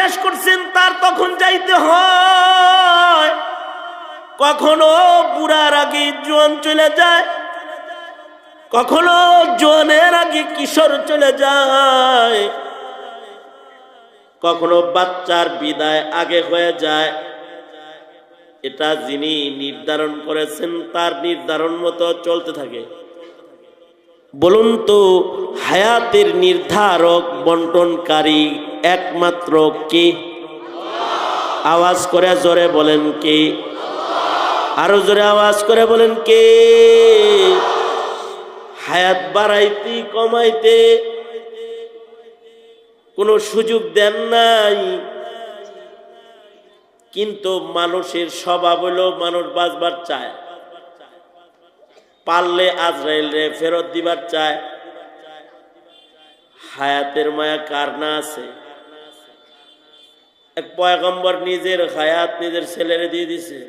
শেষ করছেন তার তখন যাইতে হয়। কখনো বুড়ার আগে জোয়ান চলে যায়, কখনো জোয়ানের আগে কিশোর চলে যায়, কখনো বাচ্চার বিদায় আগে হয়ে যায়। এটা যিনি নির্ধারণ করেছেন তার নির্ধারণ মতো চলতে থাকে। বলুন তো, হায়াতের নির্ধারক বন্টনকারী একমাত্র কে? আওয়াজ করে জোরে বলেন কে? আরো জোরে আওয়াজ করে বলেন কে? হায়াত বাড়াইতে কমাইতে কোনো সুযোগ দেন নাই, কিন্তু মানুষের স্বভাব হলো মানুষ বাঁচবার চায়, পারলে আজরাইলে ফেরত দিবার চায়। হায়াতের মায়া কার না আছে? এক পয়গম্বর নিজের হায়াত নিজের ছেলেরে দিয়ে দিছে।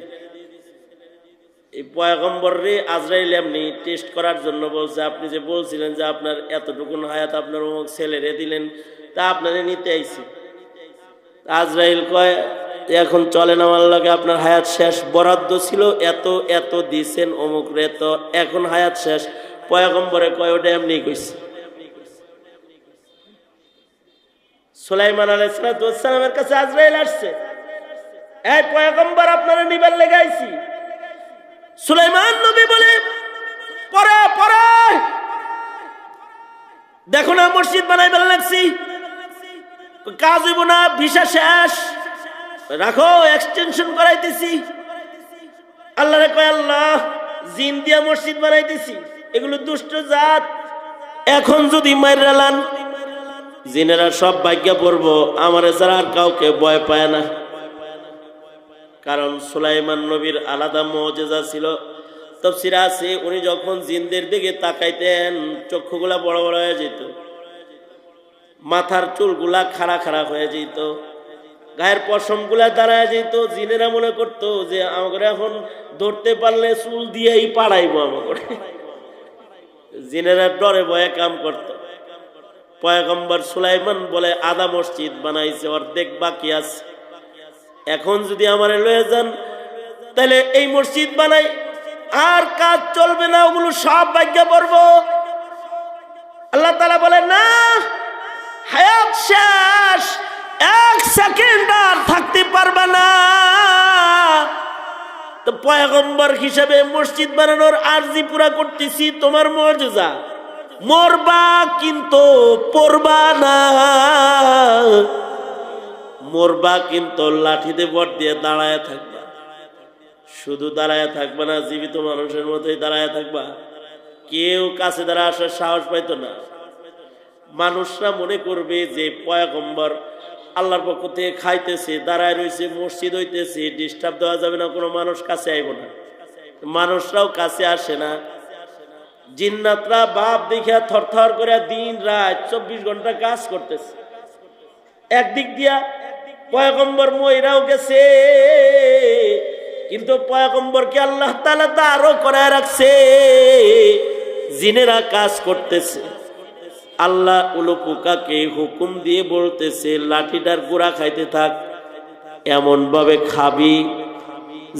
এই পয়গম্বর রে আজরাইল এমনি টেস্ট করার জন্য বলছে, আপনি যে বলছিলেন যে আপনার এতটুকুন হায়াত আপনার অমুক ছেলেরে দিলেন, তা আপনারে নিতে আইছি। আজরাইল কয়, এখন চলেন আমার লাগে, আপনার হায়াত শেষ, বরাদ্দ ছিল এত এত দিছেন অমুক রে, তো এখন হায়াত শেষ। পয়গম্বরে কয়, ওটা এমনি কইছে। সুলাইমান আলাইহিস সালামের কাছে আজরাইল আসছে, এই পয়গম্বর আপনারা নিবার লেগে আইছি। সুলাইমান নবী বলে, পরে পরে দেখো না মসজিদ বানাইবার লাগছি, কাজ হইব না, ভিসা শেষ, রাখো এক্সটেনশন করাইতেছি। আল্লাহ রে কয়, আল্লাহ জিন দিয়া মসজিদ বানাইতেছি, এগুলো দুষ্ট জাত, এখন যদি মাইরালান জিনেরা সব ভাগ্যা পড়বো, আমার ছাড়া আর কাউকে ভয় পায় না। কারণ সুলাইমান নবীর আলাদা মুজিজা ছিল। তাফসীরে আছে, উনি যখন জিনদের দিকে তাকাইতেন চক্ষুগুলা বড় বড় হয়ে যেত, মাথার চুলগুলা খাড়া খাড়া হয়ে যেত, গায়ের পশমগুলা দাঁড়ায় যেত। জিনেরা মনে করতো যে আমাকে এখন ধরতে পারলে চুল দিয়েই পাড়াইবো আমাকে। জিনেরা ডরে ভয়ে কাম করত। পয়গম্বর সুলাইমান বলে, আধা মসজিদ বানাইছে, অর্ধেক বাকি আছে, এখন যদি আমারে লয়ে যান তাহলে এই মসজিদ বানাই, আর কাজ চলবে না, ওগুলো সব ভাগ্যে পড়ব। আল্লাহ তাআলা বলে, না, হায়াত শেষ, এক সেকেন্ড আর থাকতে পারবে না। তো পয়গম্বর হিসেবে মসজিদ বানানোর আরজি পুরা করতেছি, তোমার মুজিজা, মরবা কিন্তু পড়বা না, মরবা কিন্তু লাঠিতে বট দিয়ে দাঁড়ায় থাকবা। শুধু দাঁড়ায় থাকবা না, জীবিত মানুষের মতোই দাঁড়ায় থাকবা। কেউ কাছে দাঁড়া আসার সাহস পাইতো না। মানুষরা মনে করবে যে পয়গম্বর আল্লাহর পক্ষ থেকে খাইতেছে, দাঁড়ায় রয়েছে, মসজিদ হইতেছে, ডিস্টার্ব দেওয়া যাবে না, কোনো মানুষ কাছে আইব না। মানুষরাও কাছে আসে না। জিন্নাতরা বাপ দেখিয়া থরথর করে দিন রাত 24 ঘন্টা কাজ করতেছে। একদিক দিয়া পয়গম্বর মইরাও গেছে, কিন্তু পয়গম্বরকে আল্লাহ তাআলা দাঁড়ও করায় রাখছে, জিনেরা কাজ করতেছে। আল্লাহ উলুপুকাকে হুকুম দিয়ে বলতেছে, লাঠিটার গোড়া খাইতে থাক, এমন ভাবে খাবি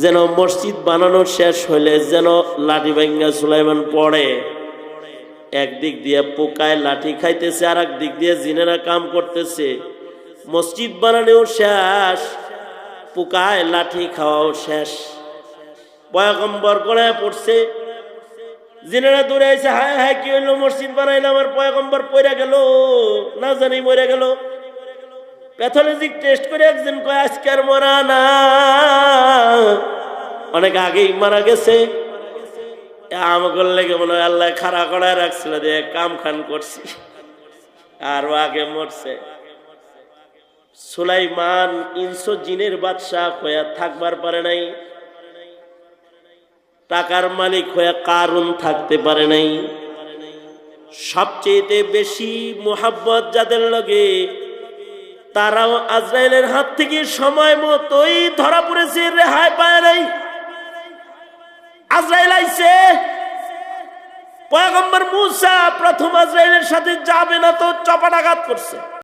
যেন মসজিদ বানানো শেষ হইলে যেন লাঠি ভাঙ্গা সুলাইমান পড়ে। একদিক দিয়ে পোকায় লাঠি খাইতেছে, আর এক দিক দিয়ে জিনেরা কাম করতেছে। মসজিদ বানানোও শেষ, পোকায় লাঠি খাওয়াও শেষ। পয়গম্বর গড়ায় পড়ছে, জিনেরা দৌড়ে আইছে, হায় হায় কি হইলো, মসজিদ বানাইলাম আর পয়গম্বর পইরা গেল, না জানি মরে গেল। প্যাথোলজিক টেস্ট করে একজন কয়, আজকে আর মরা না, অনেক আগেই মারা গেছে। আমাকে লেগে মনে হয় আল্লাহ খাড়া করায় রাখছিল, যে কাম খান করছি, আরো আগে মরছে। সুলাইমান ইনসো জিনের বাদশাহ হয়ে থাকবার পারে নাই, টাকার মালিক হয়ে কারুন থাকতে পারে নাই। সবচেয়ে বেশি মোহাব্বত যাদের লগে, তারাও আজরাইলের হাত থেকে সময় মতোই ধরা পড়েছে, রেহাই পায় নাই। আজরাইল আইছে, পয়গম্বর মূসা প্রথম আজরাইলের সাথে যাবে না তো চপাটাঘাত করছে।